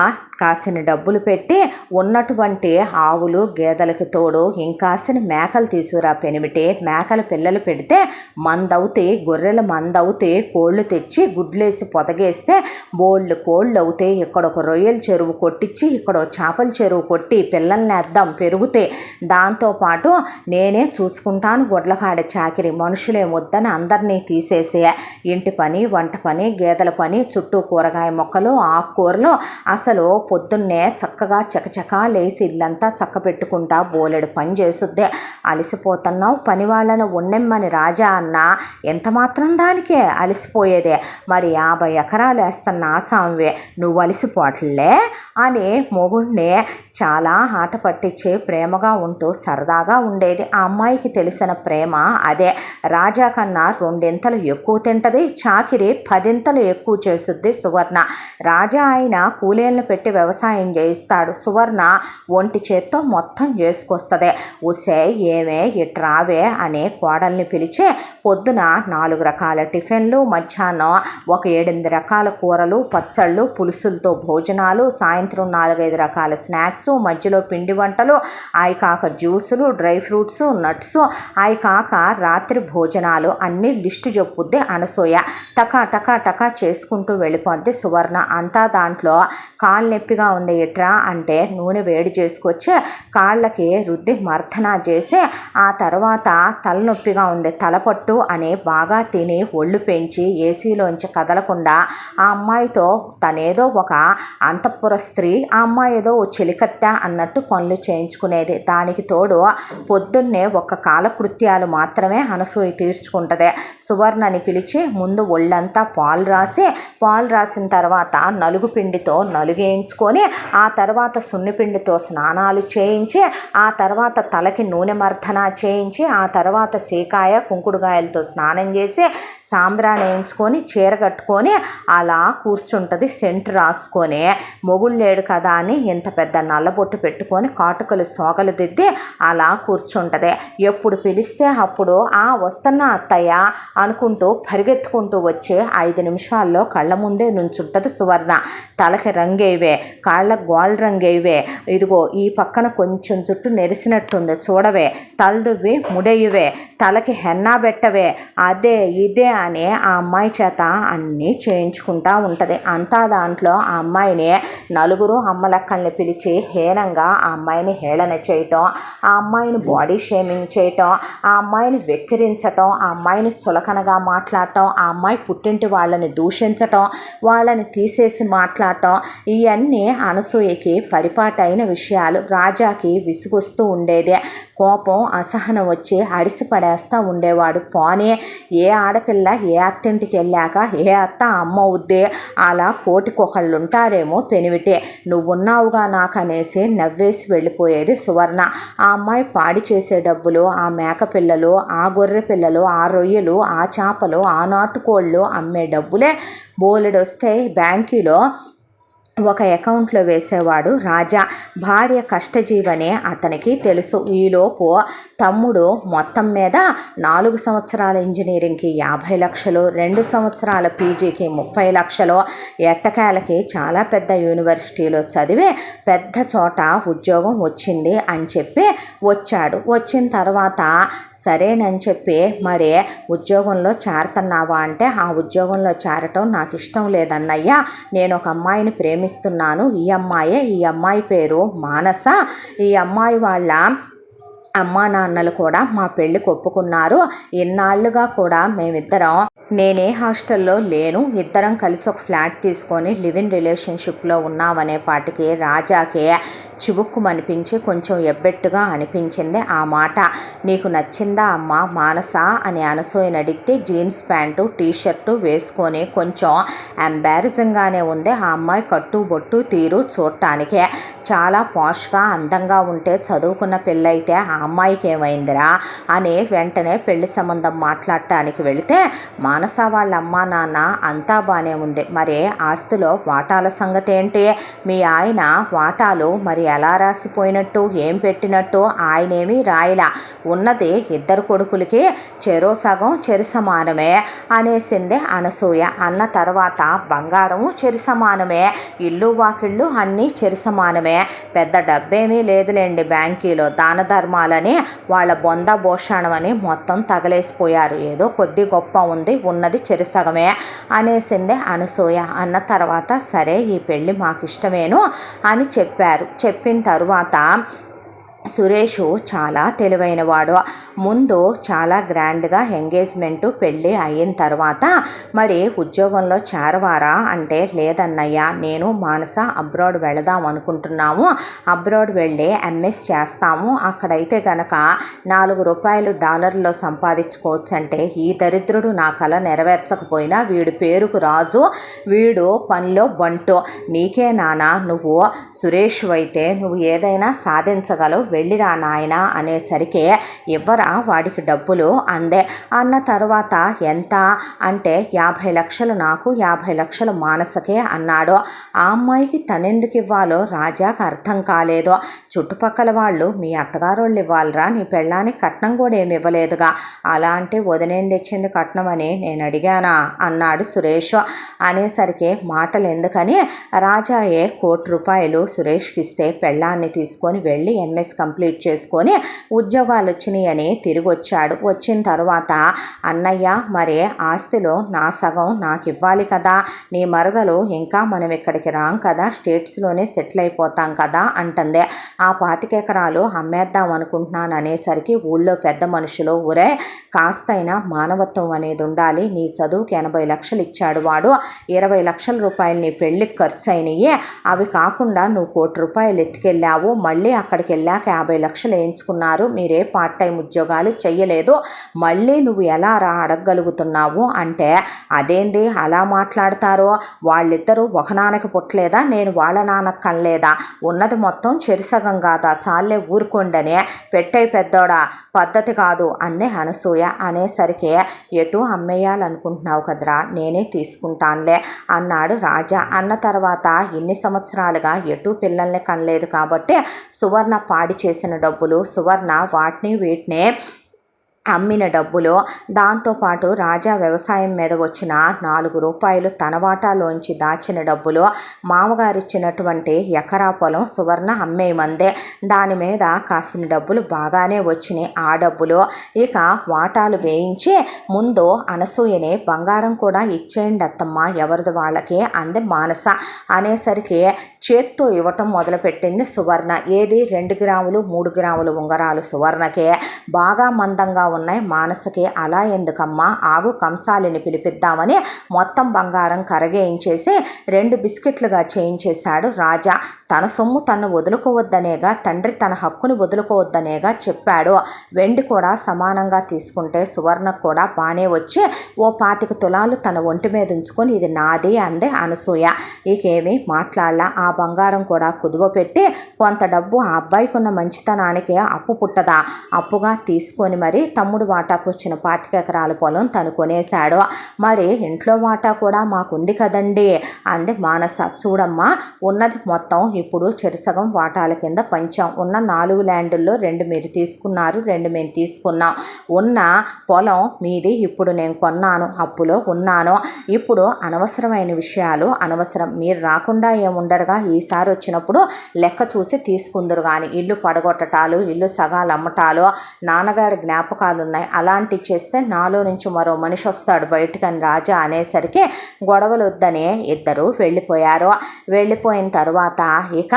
కాసిన డబ్బులు పెట్టి ఉన్నటువంటి ఆవులు గేదెలకు తోడు ఇంకాసిన మేకలు తీసుకురా పెనిమిటి, మేకల పిల్లలు పెడితే మందవుతాయి, గొర్రెల మందవుతాయి, కోళ్ళు తెచ్చి గుడ్లేసి పొదగేస్తే బోళ్ళు కోళ్ళు అవుతాయి, ఇక్కడ ఒక రొయ్యల చెరువు కొట్టించి ఇక్కడ చేపల చెరువు కొట్టి పిల్లల్ని వేద్దాం పెరుగుతాయి, దాంతోపాటు నేనే చూసుకుంటాను గొడ్లకాడ చాకిరి, మనుషులే వద్దని అందరినీ తీసేసే, ఇంటి పని, వంట పని, గేదెల పని, చుట్టూ కూరగాయ మొక్కలు, ఆకుకూరలు, అసలు పొద్దున్నే చక్కగా చకచకా లేసి ఇల్లంతా చక్క పెట్టుకుంటా బోలెడు పని చేసుద్దే. అలసిపోతున్నావు, పని వాళ్ళను ఉన్నెమ్మని రాజా అన్న ఎంత మాత్రం దానికే అలసిపోయేదే, మరి 50 ఎకరాలు వేస్తున్న ఆసాంవే నువ్వు అలసిపోవట్లే అని మొగుడిని చాలా ఆట పట్టించి ప్రేమగా ఉంటూ సరదాగా ఉండేది. ఆ అమ్మాయికి తెలిసిన ప్రేమ అదే. రాజా కన్నా 2 ఎక్కువ తింటది, చాకిరి 10 ఎక్కువ చేసుద్ది సువర్ణ. రాజా ఆయన కూలీలను పెట్టి వ్యవసాయం చేయిస్తాడు, సువర్ణ ఒంటి చేత్తో మొత్తం చేసుకొస్తుంది. ఉసే ఏమే ఇట్రావే అనే కోడల్ని పిలిచి పొద్దున 4 రకాల టిఫిన్లు, మధ్యాహ్నం ఒక 7-8 రకాల కూరలు, పచ్చళ్ళు, పులుసులతో భోజనాలు, సాయంత్రం 4-5 రకాల స్నాక్స్, మధ్యలో పిండి వంటలు, అవి కాక జ్యూసులు, డ్రై ఫ్రూట్స్, నట్స్, అవి కాక రాత్రి భోజనాలు అన్నీ లిస్టు చెప్పుద్ది అనసూయ. టకా టకా టకా చేసుకుంటూ వెళ్ళిపోద్ది సువర్ణ. అంతా దాంట్లో కాళ్ళు నొప్పిగా ఉంది ఎట్రా అంటే నూనె వేడి చేసుకొచ్చి కాళ్ళకి రుద్ది మర్దన చేసి, ఆ తర్వాత తలనొప్పిగా ఉంది తలపట్టు అని బాగా తిని ఒళ్ళు పెంచి ఏసీలోంచి కదలకుండా ఆ అమ్మాయితో తనేదో ఒక అంతఃపుర స్త్రీ, ఆ అమ్మాయి ఏదో ఓ చెలికత్త అన్నట్టు పనులు చేయించుకునేది. దానికి తోడు పొద్దున్నే ఒక కాలకృత్యాలు మాత్రమే అనసూయ తీర్చుకుంటుంది. సువర్ణని పిలిచి ముందు ఒళ్ళంతా పాలు రాసిన తర్వాత నలుగు పిండితో నలుగేయించుకొని, ఆ తర్వాత సున్నిపిండితో స్నానాలు చేయించి, ఆ తర్వాత తలకి నూనె మర్దన చేయించి, ఆ తర్వాత సీకాయ కుంకుడుగాయలతో స్నానం చేసి సాంబ్రాణి వేయించుకొని చీర కట్టుకొని అలా కూర్చుంటుంది సెంటు రాసుకొని. మొగుళ్ళు లేడు కదా అని ఇంత పెద్ద నల్లబొట్టు పెట్టుకొని కాటుకలు సోగలు దిద్ది అలా కూర్చుంటుంది. ఎప్పుడు పిలిస్తే అప్పుడు వస్తున్నా అత్తయ్య అనుకుంటూ పరిగెత్తుకుంటూ వచ్చి 5 నిమిషాల్లో కళ్ళ ముందే నుంచుంటుంది సువర్ణ. తలకి రంగేవే, కాళ్ళకు గోల్డ్ రంగేవే, ఇదిగో ఈ పక్కన కొంచెం జుట్టు నెరిసినట్టుంది చూడవే, తలదువ్వి ముడేయువే, తలకి హెన్నా పెట్టవే, అదే ఇదే అని ఆ అమ్మాయి చేత అన్నీ చేయించుకుంటా ఉంటుంది. అంతా దాంట్లో ఆ అమ్మాయిని నలుగురు అమ్మలక్కల్ని పిలిచి హీనంగా ఆ అమ్మాయిని హేళన చేయటం, ఆ అమ్మాయిని బాడీ షేమింగ్ చేయటం, ఆ అమ్మాయిని వెక్కిరించటం, ఆ అమ్మాయిని చులకనగా మాట్లాడటం, ఆ అమ్మాయి పుట్టింటి వాళ్ళని దూషించటం, వాళ్ళని తీసేసి మాట్లాడటం, ఇవన్నీ అనసూయకి పరిపాటైన విషయాలు. రాజాకి విసుగొస్తూ ఉండేదే, కోపం అసహనం వచ్చి అడిసి పడేస్తూ ఉండేవాడు. పోనీ ఏ ఆడపిల్ల ఏ అత్తింటికి వెళ్ళాక ఏ అత్త అమ్మ అవుద్దే, అలా కోటికొకళ్ళు ఉంటారేమో పెనివిటే, నువ్వున్నావుగా నాకు అనేసి నవ్వేసి వెళ్ళిపోయేది సువర్ణ. ఆ అమ్మాయి పాడి చేసే డబ్బులు, ఆ మేక పిల్లలు, ఆ గొర్రె పిల్లలు, ఆ రొయ్యలు, ఆ చేపలు, ఆ నాటుకోళ్ళు అమ్మే డబ్బులే బోలెడు వస్తాయి. బ్యాంకులో ఒక అకౌంట్లో వేసేవాడు రాజా. భార్య కష్టజీవనే అతనికి తెలుసు. ఈలోపు తమ్ముడు మొత్తం మీద 4 సంవత్సరాల ఇంజనీరింగ్కి 50 లక్షలు, 2 సంవత్సరాల పీజీకి 30 లక్షలు, ఎట్టకేలకి చాలా పెద్ద యూనివర్సిటీలో చదివి పెద్ద చోట ఉద్యోగం వచ్చింది అని చెప్పి వచ్చాడు. వచ్చిన తర్వాత సరేనని చెప్పి మరి ఉద్యోగంలో చేరుతున్నావా అంటే, ఆ ఉద్యోగంలో చేరటం నాకు ఇష్టం లేదన్నయ్యా, నేను ఒక అమ్మాయిని ప్రేమిస్తున్నాను, ఈ అమ్మాయి పేరు మానస, ఈ అమ్మాయి వాళ్ళ అమ్మా నాన్నలు కూడా మా పెళ్ళికి ఒప్పుకున్నారు, ఇన్నాళ్ళుగా కూడా మేమిద్దరం నేనే హాస్టల్లో లేను, ఇద్దరం కలిసి ఒక ఫ్లాట్ తీసుకొని లివ్ ఇన్ రిలేషన్షిప్లో ఉన్నామనే పాటికి రాజాకి చివుక్కుమనిపించి కొంచెం ఎబ్బెట్టుగా అనిపించింది ఆ మాట. నీకు నచ్చిందా అమ్మ మానస అని అనసూయని అడిగితే జీన్స్ ప్యాంటు టీషర్టు వేసుకొని కొంచెం ఎంబారసింగ్గానే ఉంది. ఆ అమ్మాయి కట్టు బొట్టు తీరు చూడటానికే చాలా పాష్గా అందంగా ఉంటే చదువుకున్న పెళ్ళైతే ఆ అమ్మాయికి ఏమైందిరా అని వెంటనే పెళ్లి సంబంధం మాట్లాడటానికి వెళితే, మానస వాళ్ళ అమ్మా నాన్న అంతా బాగానే ఉంది, మరి ఆస్తిలో వాటాల సంగతి ఏంటి, మీ ఆయన వాటాలు మరి ఎలా రాసిపోయినట్టు, ఏం పెట్టినట్టు ఆయనేమీ రాయలా, ఉన్నది 2 కొడుకులకి చెరో సగం చెరి సమానమే అనేసింది అనసూయ. అన్న తర్వాత బంగారం చెరి సమానమే, ఇల్లు వాకిళ్ళు అన్నీ చెరి సమానమే, పెద్ద డబ్బేమీ లేదులేండి బ్యాంకీలో, దాన ధర్మాలని వాళ్ళ బొంద భూషణం అని మొత్తం తగలేసిపోయారు, ఏదో కొద్ది గొప్ప ఉంది, ఉన్నది చెరిసగమే అనేసింది అనసూయ. అన్న తర్వాత సరే ఈ పెళ్ళి మాకు ఇష్టమేను అని చెప్పారు. చెప్పిన తరువాత సురేషు చాలా తెలివైనవాడు. ముందు చాలా గ్రాండ్గా ఎంగేజ్మెంటు పెళ్ళి అయిన తర్వాత మరి ఉద్యోగంలో చేరవారా అంటే, లేదన్నయ్య నేను మానస అబ్రాడ్ వెళదాం అనుకుంటున్నాము, అబ్రాడ్ వెళ్ళి ఎంఎస్ చేస్తాము, అక్కడైతే గనక $4 సంపాదించుకోవచ్చు అంటే, ఈ దరిద్రుడు నా కళ నెరవేర్చకపోయినా వీడు పేరుకు రాజు, వీడు పనిలో బంటు, నీకే నానా నువ్వు సురేష్ అయితే నువ్వు ఏదైనా సాధించగలవు, వెళ్ళిరా నాయన అనేసరికి ఇవ్వరా వాడికి డబ్బులు అందే. అన్న తర్వాత ఎంత అంటే 50 లక్షలు నాకు 50 లక్షలు మానసకే అన్నాడు. ఆ అమ్మాయికి తనెందుకు ఇవ్వాలో రాజాకు అర్థం కాలేదు. చుట్టుపక్కల వాళ్ళు మీ అత్తగారోళ్ళు ఇవ్వాలరా, నీ పెళ్ళానికి కట్నం కూడా ఏమి ఇవ్వలేదుగా, అలా అంటే వదినేం తెచ్చింది కట్నం అని నేను అడిగానా అన్నాడు సురేష్. అనేసరికి మాటలు ఎందుకని రాజాయే ₹1,00,00,000 సురేష్కి ఇస్తే పెళ్ళాన్ని తీసుకొని వెళ్ళి ఎంఎస్ కంప్లీట్ చేసుకొని ఉద్యోగాలు వచ్చినాయని తిరిగి వచ్చాడు. వచ్చిన తర్వాత అన్నయ్య మరి ఆస్తిలో నా సగం నాకు ఇవ్వాలి కదా, నీ మరదలు ఇంకా మనం ఇక్కడికి రాం కదా, స్టేట్స్లోనే సెటిల్ అయిపోతాం కదా అంటుంది. ఆ 25 ఎకరాలు అమ్మేద్దాం అనుకుంటున్నాను అనేసరికి ఊళ్ళో పెద్ద మనుషులు, ఊరే కాస్తైనా మానవత్వం అనేది ఉండాలి, నీ చదువుకి 80 లక్షలు ఇచ్చాడు వాడు, 20 లక్షల రూపాయలు నీ పెళ్ళికి ఖర్చు అయినాయి, అవి కాకుండా నువ్వు ₹1,00,00,000 ఎత్తుకెళ్ళావు, మళ్ళీ అక్కడికి వెళ్ళాక 50 లక్షలు వేయించుకున్నారు, మీరే పార్ట్ టైం ఉద్యోగాలు చెయ్యలేదు, మళ్ళీ నువ్వు ఎలా అడగగలుగుతున్నావు అంటే, అదేంది అలా మాట్లాడతారో, వాళ్ళిద్దరూ ఒక నాన్నకి పుట్టలేదా, నేను వాళ్ళ నాన్నకు కనలేదా, ఉన్నది మొత్తం చెరిసగం కాదా, చాలే ఊరుకోండనే, పెట్టే పెద్దోడా పద్ధతి కాదు అందే అనసూయ. అనేసరికి ఎటు అమ్మేయాలనుకుంటున్నావు కదరా, నేనే తీసుకుంటానులే అన్నాడు రాజా. అన్న తర్వాత ఇన్ని సంవత్సరాలుగా ఎటు పిల్లల్ని కనలేదు కాబట్టి సువర్ణ పాడి చేసిన డబ్బులు, సువర్ణ వాటిని వీటిని అమ్మిన డబ్బులు, దాంతోపాటు రాజా వ్యవసాయం మీద వచ్చిన ₹4 తన వాటాలోంచి దాచిన డబ్బులు, మామగారిచ్చినటువంటి ఎకరా పొలం సువర్ణ అమ్మేయమందే, దాని మీద కాసిన డబ్బులు బాగానే వచ్చినాయి. ఆ డబ్బులు ఇక వాటాలు వేయించి ముందు అనసూయని బంగారం కూడా ఇచ్చేయండి అత్తమ్మ ఎవరిది వాళ్ళకి అంది మానస. అనేసరికి చేత్తో ఇవ్వటం మొదలుపెట్టింది సువర్ణ. ఏది 2 గ్రాములు 3 గ్రాములు ఉంగరాలు సువర్ణకే బాగా మందంగా ఉన్నాయి, మానసకి అలా ఎందుకమ్మా, ఆగు కంసాలిని పిలిపిద్దామని మొత్తం బంగారం కరగేయించేసి 2 బిస్కెట్లుగా చేయించేశాడు రాజా. తన సొమ్ము తను వదులుకోవద్దనేగా, తండ్రి తన హక్కుని వదులుకోవద్దనేగా చెప్పాడు. వెండి కూడా సమానంగా తీసుకుంటే సువర్ణకు కూడా బాగానే వచ్చి ఓ 25 తులాలు తన ఒంటి మీద ఉంచుకొని ఇది నాది అందే అనసూయ. ఇకేమీ మాట్లాడలా. ఆ బంగారం కూడా కుదువ పెట్టి కొంత డబ్బు ఆ అబ్బాయికి ఉన్న మంచితనానికి అప్పు పుట్టదా, అప్పుగా తీసుకొని మరి తమ్ముడు తమ్ముడు వాటాకు వచ్చిన 25 ఎకరాల పొలం తను కొనేశాడు. మరి ఇంట్లో వాటా కూడా మాకుంది కదండి అంది మానస. చూడమ్మా, ఉన్నది మొత్తం ఇప్పుడు చెరుసగం వాటాల కింద పంచాం. ఉన్న 4 ల్యాండుల్లో 2 మీరు తీసుకున్నారు, 2 మేము తీసుకున్నాం. ఉన్న పొలం మీది ఇప్పుడు నేను కొన్నాను, అప్పులో ఉన్నాను. ఇప్పుడు అనవసరమైన విషయాలు అనవసరం. మీరు రాకుండా ఏముండరుగా, ఈసారి వచ్చినప్పుడు లెక్క చూసి తీసుకుందరు కానీ ఇల్లు పడగొట్టటాలు, ఇల్లు సగాలు అమ్మటాలు, నాన్నగారి జ్ఞాపకాలు ఉన్నాయి. అలాంటివి చేస్తే నాలో నుంచి మరో మనిషి వస్తాడు బయటకని రాజా అనేసరికి గొడవలు వద్దని ఇద్దరు వెళ్ళిపోయారు. వెళ్ళిపోయిన తర్వాత ఇక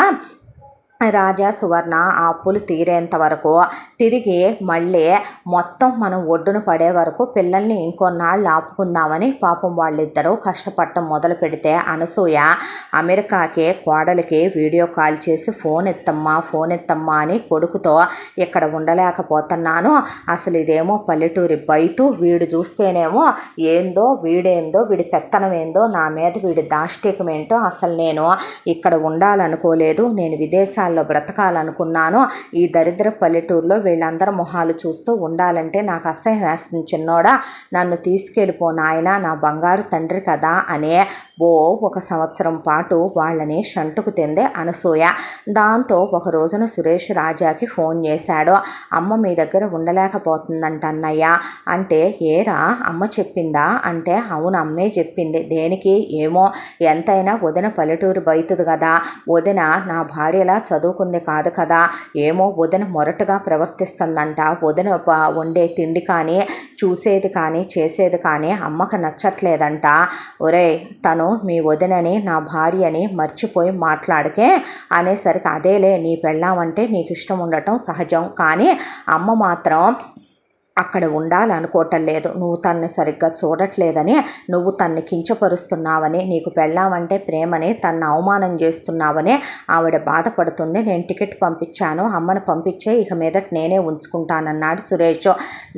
రాజా సువర్ణ ఆ అప్పులు తీరేంత వరకు తిరిగి మళ్ళీ మొత్తం మనం ఒడ్డున పడే వరకు పిల్లల్ని ఇంకొన్నాళ్ళు ఆపుకుందామని పాపం వాళ్ళిద్దరూ కష్టపడటం మొదలు పెడితే అనసూయ అమెరికాకి కోడలికి వీడియో కాల్ చేసి ఫోన్ ఎత్తమ్మా అని కొడుకుతో ఇక్కడ ఉండలేకపోతున్నాను, అసలు ఇదేమో పల్లెటూరి బయటు, వీడు చూస్తేనేమో ఏందో వీడేందో, వీడి పెత్తనం ఏందో, నా మీద వీడి దాష్టికం ఏంటో, అసలు నేను ఇక్కడ ఉండాలనుకోలేదు, నేను విదేశాల్లో బ్రతకాలనుకున్నాను. ఈ దరిద్ర పల్లెటూరులో వీళ్ళందరి మొహాలు చూస్తూ ఉండాలంటే నాకు అసహ్యం వేస్తుంది. చిన్నోడా, నన్ను తీసుకెళ్ళిపో నాయనా, నా బంగారు తండ్రి కదా అనే ఒక సంవత్సరం పాటు వాళ్ళని షంటుకు తిందే అనసూయ. దాంతో ఒక రోజున సురేష్ రాజాకి ఫోన్ చేశాడు. అమ్మ మీ దగ్గర ఉండలేకపోతుందంట అన్నయ్య అంటే, ఏరా అమ్మ చెప్పిందా అంటే, అవును అమ్మే చెప్పింది. దేనికి ఏమో, ఎంతైనా వదిన పల్లెటూరు బయతుది కదా, వదిన నా భార్యలా చదువుకుంది కాదు కదా, ఏమో వదిన మొరటుగా ప్రవర్తిస్తుందంట, వదిన వండే తిండి కానీ చూసేది కానీ చేసేది కానీ అమ్మకు నచ్చట్లేదంట. ఒరే, తను మీ వదినని నా భార్యని మర్చిపోయి మాట్లాడకే అనేసరికి, అదేలే నీ పెళ్ళామంటే నీకు ఇష్టం ఉండటం సహజం, కానీ అమ్మ మాత్రం అక్కడ ఉండాలనుకోవటం లేదు, నువ్వు తన్ని సరిగ్గా చూడట్లేదని, నువ్వు తన్ని కించపరుస్తున్నావని, నీకు పెళ్ళామంటే ప్రేమని తన్ని అవమానం చేస్తున్నావని ఆవిడ బాధపడుతుంది. నేను టికెట్ పంపించాను, అమ్మను పంపించే, ఇక మీదట నేనే ఉంచుకుంటానన్నాడు సురేష్.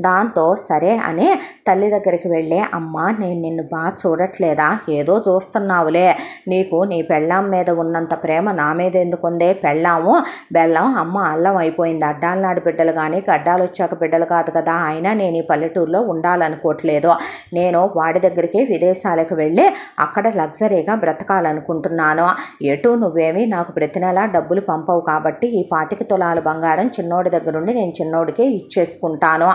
దాంతో సరే అని తల్లి దగ్గరికి వెళ్ళి, అమ్మ నేను నిన్ను బాగా చూడట్లేదా, ఏదో చూస్తున్నావులే, నీకు నీ పెళ్ళాం మీద ఉన్నంత ప్రేమ నా మీద ఎందుకుందే, పెళ్ళాము బెల్లం, అమ్మ అల్లం అయిపోయింది, అడ్డాల నాడు బిడ్డలు కానీ గడ్డాలు వచ్చాక బిడ్డలు కాదు కదా, అయినా నేను ఈ పల్లెటూరులో ఉండాలనుకోవట్లేదు, నేను వాడి దగ్గరికి విదేశాలకు వెళ్ళి అక్కడ లగ్జరీగా బ్రతకాలనుకుంటున్నాను, ఎటు నువ్వేమీ నాకు ప్రతి నెల డబ్బులు పంపవు కాబట్టి ఈ 25 తులాల బంగారం చిన్నోడి దగ్గర నుండి నేను చిన్నోడికే ఇచ్చేసుకుంటాను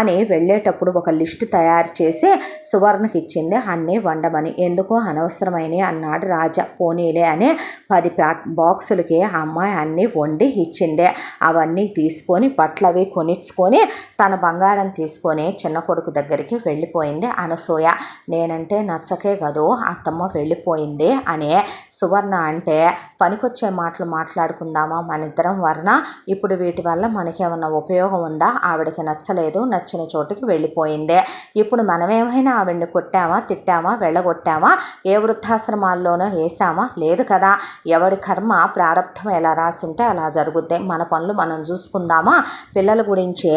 అని వెళ్ళేటప్పుడు ఒక లిస్టు తయారు చేసి సువర్ణకి ఇచ్చింది అన్నీ వండమని. ఎందుకో అనవసరమైనవి అన్నాడు రాజా. పోనీలే అని 10 బాక్సులకి ఆ అమ్మాయి అన్నీ వండి ఇచ్చింది. అవన్నీ తీసుకొని బట్టలవి కొనిచ్చుకొని తన బంగారం తీసుకొని చిన్న కొడుకు దగ్గరికి వెళ్ళిపోయింది అనసూయ. నేనంటే నచ్చకే కదూ అత్తమ్మ వెళ్ళిపోయింది అని సువర్ణ అంటే, పనికొచ్చే మాటలు మాట్లాడుకుందామా మనిద్దరం వర్ణ, ఇప్పుడు వీటి వల్ల మనకేమన్నా ఉపయోగం ఉందా, ఆవిడకి నచ్చలేదు, నచ్చిన చోటుకి వెళ్ళిపోయింది, ఇప్పుడు మనమేమైనా ఆవిడని కొట్టామా, తిట్టామా, వెళ్ళగొట్టామా, ఏ వృద్ధాశ్రమాల్లోనో వేసామా, లేదు కదా, ఎవడి కర్మ ప్రారంభం ఎలా రాసుంటే అలా జరుగుద్ది, మన పనులు మనం చూసుకుందామా, పిల్లల గురించి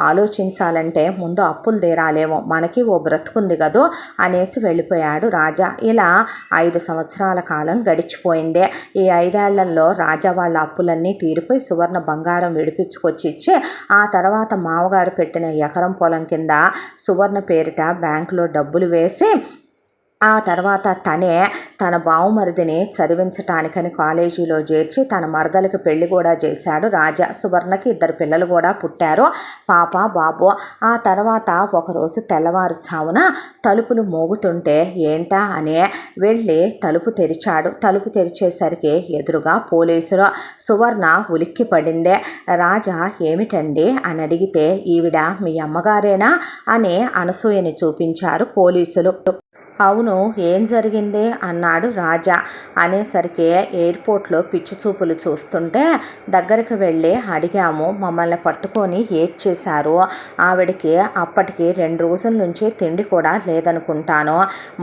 ఆలోచించాలంటే ముందు అప్పులు తీరాలేమో, మనకి ఓ బ్రతుకుంది కదూ అనేసి వెళ్ళిపోయాడు రాజా. ఇలా 5 సంవత్సరాల కాలం గడిచిపోయింది. ఈ 5 ఏళ్లలో రాజా వాళ్ళ అప్పులన్నీ తీరిపోయి సువర్ణ బంగారం విడిపించుకొచ్చి ఇచ్చి, ఆ తర్వాత మామగారు పెట్టిన ఎకరం పొలం కింద సువర్ణ పేరిట బ్యాంకులో డబ్బులు వేసి, ఆ తర్వాత తనే తన బావుమరిదిని చదివించటానికని కాలేజీలో చేర్చి తన మరదలకు పెళ్లి కూడా చేశాడు రాజా. సువర్ణకి 2 పిల్లలు కూడా పుట్టారు, పాప బాబు. ఆ తర్వాత ఒకరోజు తెల్లవారుచావున తలుపులు మోగుతుంటే ఏంటా అని వెళ్ళి తలుపు తెరిచాడు. తలుపు తెరిచేసరికి ఎదురుగా పోలీసులు. సువర్ణ ఉలిక్కి పడిందే. రాజా ఏమిటండి అని అడిగితే, ఈవిడ మీ అమ్మగారేనా అని అనసూయని చూపించారు పోలీసులు. అవును, ఏం జరిగింది అన్నాడు రాజా. అనేసరికి ఎయిర్పోర్ట్లో పిచ్చి చూపులు చూస్తుంటే దగ్గరికి వెళ్ళి అడిగాము, మమ్మల్ని పట్టుకొని ఏడ్చేశారు. ఆవిడకి అప్పటికి 2 రోజుల నుంచి తిండి కూడా లేదనుకుంటాను,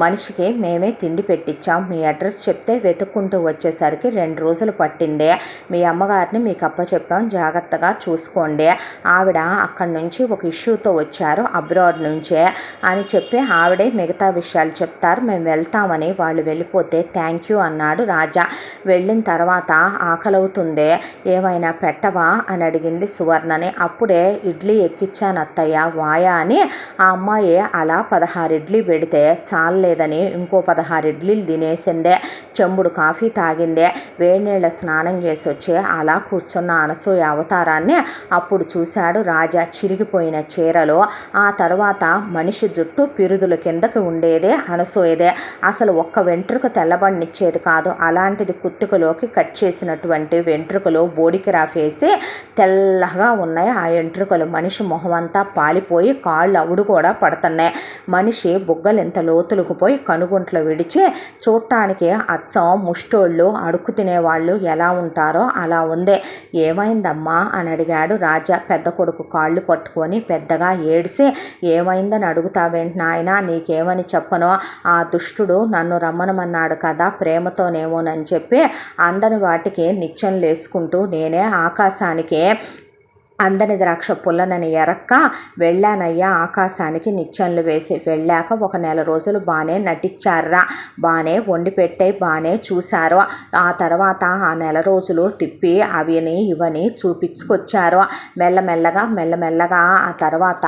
మనిషికి మేమే తిండి పెట్టించాం, మీ అడ్రస్ చెప్తే వెతుక్కుంటూ వచ్చేసరికి 2 రోజులు పట్టింది, మీ అమ్మగారిని మీకు అప్పచెప్పాం, జాగ్రత్తగా చూసుకోండి, ఆవిడ అక్కడి నుంచి ఒక ఇష్యూతో వచ్చారు అబ్రాడ్ నుంచే అని చెప్పి ఆవిడే మిగతా విషయాలు చెప్తారు, మేము వెళ్తామని. వాళ్ళు వెళ్ళిపోతే థ్యాంక్ యూ అన్నాడు రాజా. వెళ్ళిన తర్వాత ఆకలవుతుందే, ఏమైనా పెట్టవా అని అడిగింది సువర్ణని. అప్పుడే ఇడ్లీ ఎక్కిచ్చాను అత్తయ్య వాయా అని ఆ అమ్మాయి అలా 16 ఇడ్లీ పెడితే చాలలేదని ఇంకో 16 ఇడ్లీలు తినేసిందే. చెంబుడు కాఫీ తాగిందే. వేడినీళ్ళ స్నానం చేసి వచ్చి అలా కూర్చున్న అనసూయ అవతారాన్ని అప్పుడు చూశాడు రాజా. చిరిగిపోయిన చీరలో. ఆ తర్వాత మనిషి జుట్టు పిరుదుల కిందకి ఉండేదే అనసూయదే. అసలు ఒక్క వెంట్రుక తెల్లబడినిచ్చేది కాదు. అలాంటిది కుత్తికలోకి కట్ చేసినటువంటి వెంట్రుకలు బోడికి రాఫేసి తెల్లగా ఉన్నాయి ఆ వెంట్రుకలు. మనిషి మొహమంతా పాలిపోయి కాళ్ళు అవుడు కూడా పడుతున్నాయి. మనిషి బుగ్గలు ఇంత లోతులకు పోయి కనుగుంట్లో విడిచి చూడటానికి అచ్చం ముష్టోళ్ళు అడుక్కు తినేవాళ్ళు ఎలా ఉంటారో అలా ఉంది. ఏమైందమ్మా అని అడిగాడు రాజా. పెద్ద కొడుకు కాళ్ళు పట్టుకొని పెద్దగా ఏడిసి, ఏమైందని అడుగుతావేంటి నాయన, నీకేమని చెప్పనో, ఆ దుష్టుడు నన్ను రమ్మనమన్నాడు కదా ప్రేమతోనేమోనని చెప్పి అందని వాటికి నిచ్చెనలు వేసుకుంటూ నేనే ఆకాశానికి అందని ద్రాక్ష పుల్లనని ఎరక్క వెళ్ళానయ్యా ఆకాశానికి నిచ్చెనలు వేసి. వెళ్ళాక 1 నెల రోజులు బాగానే నటించారా, బాగానే వండి పెట్టే బాగానే చూశారు. ఆ తర్వాత ఆ నెల రోజులు తిప్పి అవిని ఇవని చూపించుకొచ్చారు. మెల్లమెల్లగా ఆ తర్వాత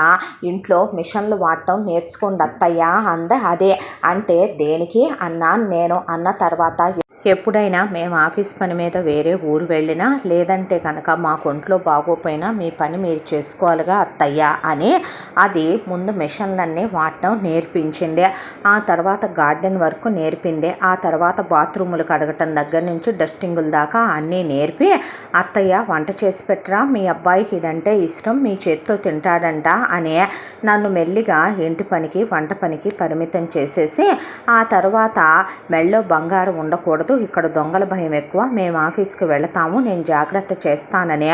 ఇంట్లో మిషన్లు వాడటం నేర్చుకోండి అత్తయ్య అందే. అదే అంటే దేనికి అన్నాను నేను. అన్న తర్వాత ఎప్పుడైనా మేము ఆఫీస్ పని మీద వేరే ఊరు వెళ్ళినా లేదంటే కనుక మా ఒంట్లో బాగోపోయినా మీ పని మీరు చేసుకోవాలిగా అత్తయ్య అని అది ముందు మిషన్లన్నీ వాడటం నేర్పించింది. ఆ తర్వాత గార్డెన్ వర్క్ నేర్పింది. ఆ తర్వాత బాత్రూములు కడగటం దగ్గర నుంచి డస్టింగుల దాకా అన్నీ నేర్పి అత్తయ్య వంట చేసి పెట్టరా, మీ అబ్బాయికి ఇదంటే ఇష్టం, మీ చేత్తో తింటాడంట అని నన్ను మెల్లిగా ఇంటి పనికి వంట పనికి పరిమితం చేసేసి ఆ తర్వాత మెళ్ళో బంగారం ఉండకూడదు, ఇక్కడ దొంగల భయం ఎక్కువ, మేము ఆఫీస్కి వెళతాము, నేను జాగ్రత్త చేస్తానని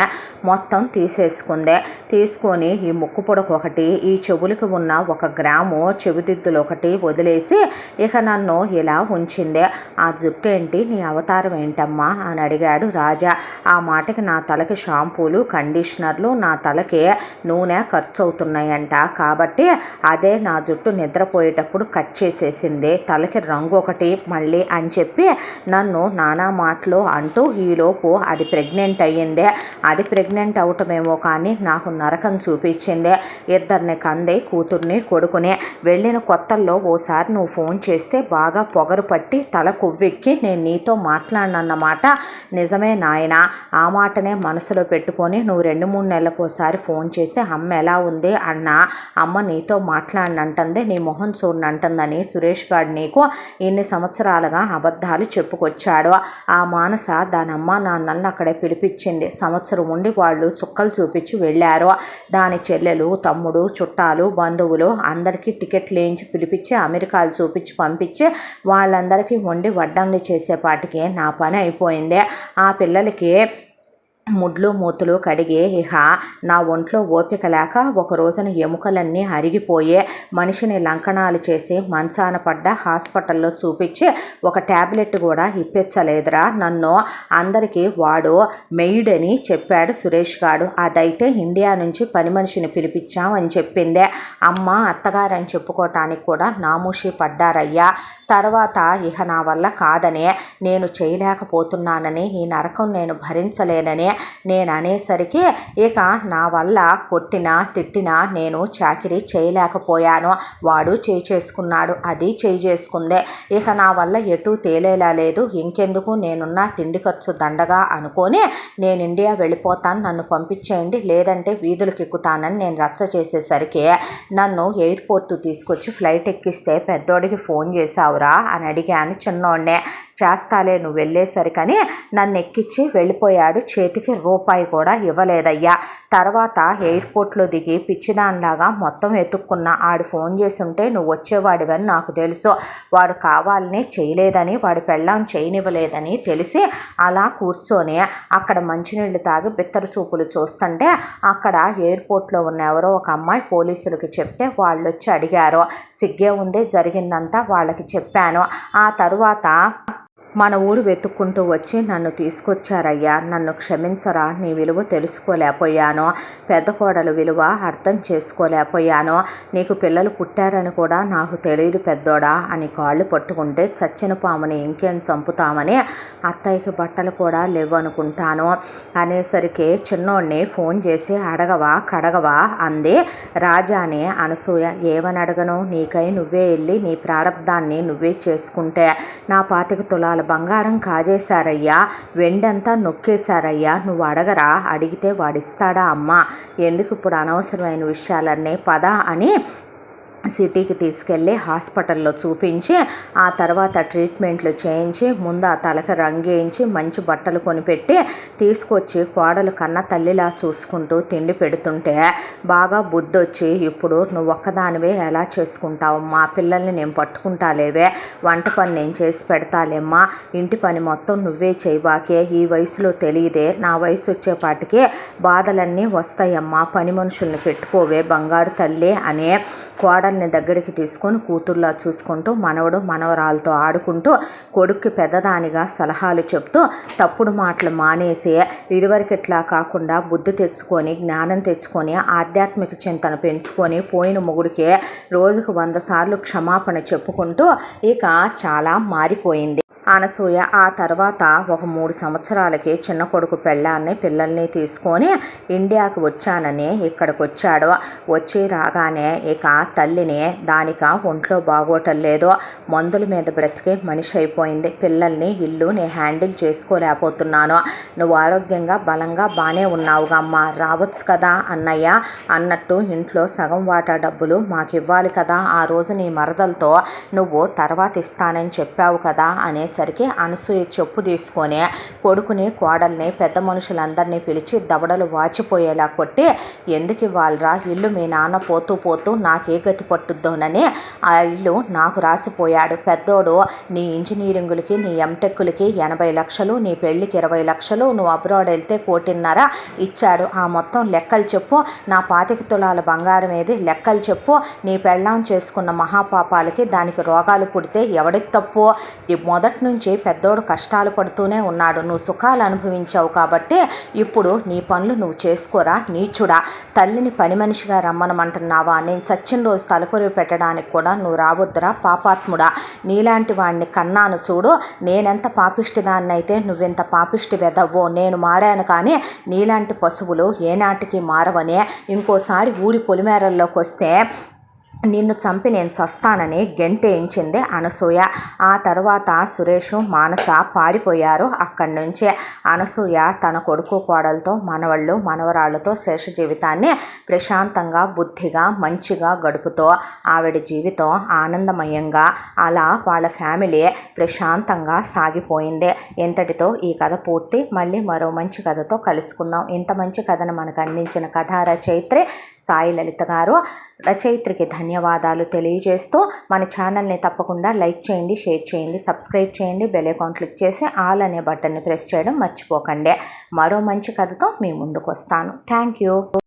మొత్తం తీసేసుకుందే. తీసుకొని ఈ ముక్కు పొడకు ఒకటి, ఈ చెవులకి ఉన్న 1 గ్రాము చెవిదిద్దులు ఒకటి వదిలేసి ఇక నన్ను ఇలా ఉంచిందే. ఆ జుట్టు ఏంటి, నీ అవతారం ఏంటమ్మా అని అడిగాడు రాజా. ఆ మాటకి నా తలకి షాంపూలు కండిషనర్లు నా తలకి నూనె ఖర్చు అవుతున్నాయంట, కాబట్టి అదే నా జుట్టు నిద్రపోయేటప్పుడు కట్ చేసేసింది, తలకి రంగు ఒకటి మళ్ళీ అని చెప్పి నన్ను నానా మాటలు అంటూ ఈలోపు అది ప్రెగ్నెంట్ అయ్యిందే. అది ప్రెగ్నెంట్ అవటమేమో కానీ నాకు నరకం చూపించిందే. 2 కంది, కూతుర్ని కొడుకుని. వెళ్ళిన కొత్తల్లో ఓసారి నువ్వు ఫోన్ చేస్తే బాగా పొగరు పట్టి తల కొవ్వెక్కి నేను నీతో మాట్లాడినన్నమాట నిజమే నాయన. ఆ మాటనే మనసులో పెట్టుకొని నువ్వు 2-3 నెలలకోసారి ఫోన్ చేసి అమ్మ ఎలా ఉంది అన్నా, అమ్మ నీతో మాట్లాడినంటుంది, నీ మొహం చూడనంటుందని సురేష్ గారు నీకు ఇన్ని సంవత్సరాలుగా అబద్ధాలు చెప్పుకొచ్చాడు. ఆ మానస దానమ్మ నాన్నల్ని అక్కడే పిలిపించింది. సంవత్సరం ఉండి వాళ్ళు చుక్కలు చూపించి వెళ్ళారు. దాని చెల్లెలు, తమ్ముడు, చుట్టాలు, బంధువులు అందరికీ టికెట్లు వేయించి పిలిపించి అమెరికాలు చూపించి పంపించి వాళ్ళందరికీ వండి వడ్డంలు చేసేపాటికి నా పని అయిపోయింది. ఆ పిల్లలకి ముడ్లు మూతులు కడిగి ఇక నా ఒంట్లో ఓపిక లేక ఒక రోజున ఎముకలన్నీ అరిగిపోయే మనిషిని లంకణాలు చేసి మంచాన పడ్డ హాస్పిటల్లో చూపించి ఒక ట్యాబ్లెట్ కూడా ఇప్పించలేదురా నన్ను. అందరికీ వాడు మెయిడ్ అని చెప్పాడు సురేష్ గారు. అదైతే ఇండియా నుంచి పని మనిషిని పిలిపించామని చెప్పిందే. అమ్మ అత్తగారని చెప్పుకోవటానికి కూడా నామూషి పడ్డారయ్యా. తర్వాత ఇక నా వల్ల కాదని, నేను చేయలేకపోతున్నానని, ఈ నరకం నేను భరించలేనని నేను అనేసరికి ఇక నా వల్ల కొట్టినా తిట్టినా నేను చాకిరీ చేయలేకపోయాను. వాడు చేసుకున్నాడు, అది చేసుకుందే. ఇక నా వల్ల ఎటు తేలేలా లేదు. ఇంకెందుకు, నేనున్న తిండి ఖర్చు దండగా అనుకొని నేను ఇండియా వెళ్ళిపోతాను, నన్ను పంపించేయండి, లేదంటే వీధులకు ఎక్కుతానని నేను రచ్చ చేసేసరికి నన్ను ఎయిర్పోర్ట్ తీసుకొచ్చి ఫ్లైట్ ఎక్కిస్తే పెద్దోడికి ఫోన్ చేసావురా అని అడిగాను చిన్నోడినే. చేస్తాలే నువ్వు వెళ్ళేసరికని నన్ను ఎక్కించి వెళ్ళిపోయాడు. చేతికి రూపాయి కూడా ఇవ్వలేదయ్యా. తర్వాత ఎయిర్పోర్ట్లో దిగి పిచ్చిదానిలాగా మొత్తం ఎత్తుక్కున్నా. ఆడు ఫోన్ చేసి ఉంటే నువ్వు వచ్చేవాడివని నాకు తెలుసు. వాడు కావాలని చేయలేదని, వాడి పెళ్ళాం చేయనివ్వలేదని తెలిసి అలా కూర్చొని అక్కడ మంచినీళ్ళు తాగి బిత్తర చూపులు చూస్తుంటే అక్కడ ఎయిర్పోర్ట్లో ఉన్న ఎవరో ఒక అమ్మాయి పోలీసులకి చెప్తే వాళ్ళు వచ్చి అడిగారు. సిగ్గే ఉంది, జరిగిందంతా వాళ్ళకి చెప్పాను. ఆ తరువాత మన ఊరు వెతుక్కుంటూ వచ్చి నన్ను తీసుకొచ్చారయ్యా. నన్ను క్షమించరా. నీ విలువ తెలుసుకోలేకపోయాను. పెద్ద కోడలు విలువ అర్థం చేసుకోలేకపోయాను. నీకు పిల్లలు పుట్టారని కూడా నాకు తెలియదు పెద్దోడా అని కాళ్ళు పట్టుకుంటే చచ్చిన పాముని ఇంకేం చంపుతామని అత్తయ్యకి బట్టలు కూడా లేవనుకుంటాను అనేసరికి చిన్నోడిని ఫోన్ చేసి అడగవా కడగవా అంది రాజాని అనసూయ. ఏమని అడగను? నీకై నువ్వే వెళ్ళి నీ ప్రారంధాన్ని నువ్వే చేసుకుంటే నా 25 తులాల బంగారం కాజేశారయ్యా, వెండంతా నొక్కేశారయ్యా, నువ్వు అడగరా? అడిగితే వాడిస్తాడా అమ్మా? ఎందుకు ఇప్పుడు అనవసరమైన విషయాలన్నీ పద అని సిటీకి తీసుకెళ్ళి హాస్పిటల్లో చూపించి ఆ తర్వాత ట్రీట్మెంట్లు చేయించి ముందు ఆ తలకి రంగేయించి మంచి బట్టలు కొనిపెట్టి తీసుకొచ్చి కోడలు కన్న తల్లిలా చూసుకుంటూ తిండి పెడుతుంటే బాగా బుద్ధి వచ్చి ఇప్పుడు నువ్వు ఒక్కదానివే ఎలా చేసుకుంటావు? మా పిల్లల్ని నేను పట్టుకుంటాలేవే, వంట పని నేను చేసి పెడతాలేమ్మా, ఇంటి పని మొత్తం నువ్వే చేయబాకే, ఈ వయసులో తెలియదే, నా వయసు వచ్చేపాటికే బాధలన్నీ వస్తాయమ్మా, పని మనుషుల్ని పెట్టుకోవే బంగారు తల్లి అనే కోడల్ని దగ్గరికి తీసుకొని కూతుర్లా చూసుకుంటూ మనవడు మనవరాలతో ఆడుకుంటూ కొడుక్కి పెద్దదానిగా సలహాలు చెప్తూ తప్పుడు మాటలు మానేసి ఇదివరకు ఇట్లా కాకుండా బుద్ధి తెచ్చుకొని జ్ఞానం తెచ్చుకొని ఆధ్యాత్మిక చింతన పెంచుకొని పోయిన మొగుడికే రోజుకు 100 సార్లు క్షమాపణ చెప్పుకుంటూ ఇక చాలా మారిపోయింది అనసూయ. ఆ తర్వాత ఒక 3 సంవత్సరాలకి చిన్న కొడుకు పెళ్ళాన్ని పిల్లల్ని తీసుకొని ఇండియాకి వచ్చానని ఇక్కడికి వచ్చాడు. వచ్చి రాగానే ఇక తల్లిని దానిక ఒంట్లో బాగోటం లేదు, మందుల మీద బ్రతికే మనిషి అయిపోయింది. పిల్లల్ని ఇల్లు నేను హ్యాండిల్ చేసుకోలేకపోతున్నాను, నువ్వు ఆరోగ్యంగా బలంగా బాగానే ఉన్నావుగా అమ్మా, రావచ్చు కదా అన్నయ్య అన్నట్టు ఇంట్లో సగం వాటా డబ్బులు మాకు ఇవ్వాలి కదా, ఆ రోజు నీ మరదలతో నువ్వు తర్వాత ఇస్తానని చెప్పావు కదా అనేసరికి అనసూయ చెప్పు తీసుకొని కొడుకుని కోడల్ని పెద్ద మనుషులందరినీ పిలిచి దవడలు వాచిపోయేలా కొట్టి ఎందుకు ఇవ్వాలరా ఇల్లు, మీ నాన్న పోతూ పోతూ నాకే గతి పట్టుద్దోనని ఆ ఇల్లు నాకు రాసిపోయాడు. పెద్దోడు నీ ఇంజనీరింగులకి నీ ఎంటెక్కులకి 80 లక్షలు, నీ పెళ్ళికి 20 లక్షలు, నువ్వు అబ్రాడ్ వెళ్తే 1.5 ఇచ్చాడు. ఆ మొత్తం లెక్కలు చెప్పు, నా 25 తులాల బంగారం ఏది లెక్కలు చెప్పు, నీ పెళ్ళాం చేసుకున్న మహాపాపాలకి దానికి రోగాలు పుడితే ఎవడికి తప్పు? మొదటి నుంచి పెద్దోడు కష్టాలు పడుతూనే ఉన్నాడు, నువ్వు సుఖాలు అనుభవించావు కాబట్టి ఇప్పుడు నీ పనులు నువ్వు చేసుకోరా నీచుడా. తల్లిని పని మనిషిగా రమ్మనమంటున్నావా? నేను చచ్చిన రోజు తలకొరివి పెట్టడానికి కూడా నువ్వు రావద్దురా పాపాత్ముడా. నీలాంటి వాడిని కన్నాను చూడు, నేనెంత పాపిష్టిదాన్ని అయితే నువ్వెంత పాపిష్టి వెదవ్వో. నేను మారాను కానీ నీలాంటి పశువులు ఏనాటికి మారవనే. ఇంకోసారి ఊరి పొలిమేరల్లోకి వస్తే నిన్ను చంపి నేను చస్తానని గెంటేయించింది అనసూయ. ఆ తర్వాత సురేషు మానస పారిపోయారు అక్కడి నుంచి. అనసూయ తన కొడుకు కోడలతో మనవళ్ళు మనవరాళ్ళతో శేష జీవితాన్ని ప్రశాంతంగా బుద్ధిగా మంచిగా గడుపుతూ ఆవిడ జీవితం ఆనందమయంగా అలా వాళ్ళ ఫ్యామిలీ ప్రశాంతంగా సాగిపోయింది. ఇంతటితో ఈ కథ పూర్తి. మళ్ళీ మరో మంచి కథతో కలుసుకుందాం. ఇంత మంచి కథను మనకు అందించిన కథా రచయిత్రి సాయి లలిత గారు. రచయిత్రికి ధన్యవాదాలు తెలియజేస్తూ మన ఛానల్ని తప్పకుండా లైక్ చేయండి, షేర్ చేయండి, సబ్స్క్రైబ్ చేయండి, బెల్ ఐకాన్ క్లిక్ చేసి ఆల్ అనే బటన్ని ప్రెస్ చేయడం మర్చిపోకండి. మరో మంచి కథతో మీ ముందుకు వస్తాను. Thank you.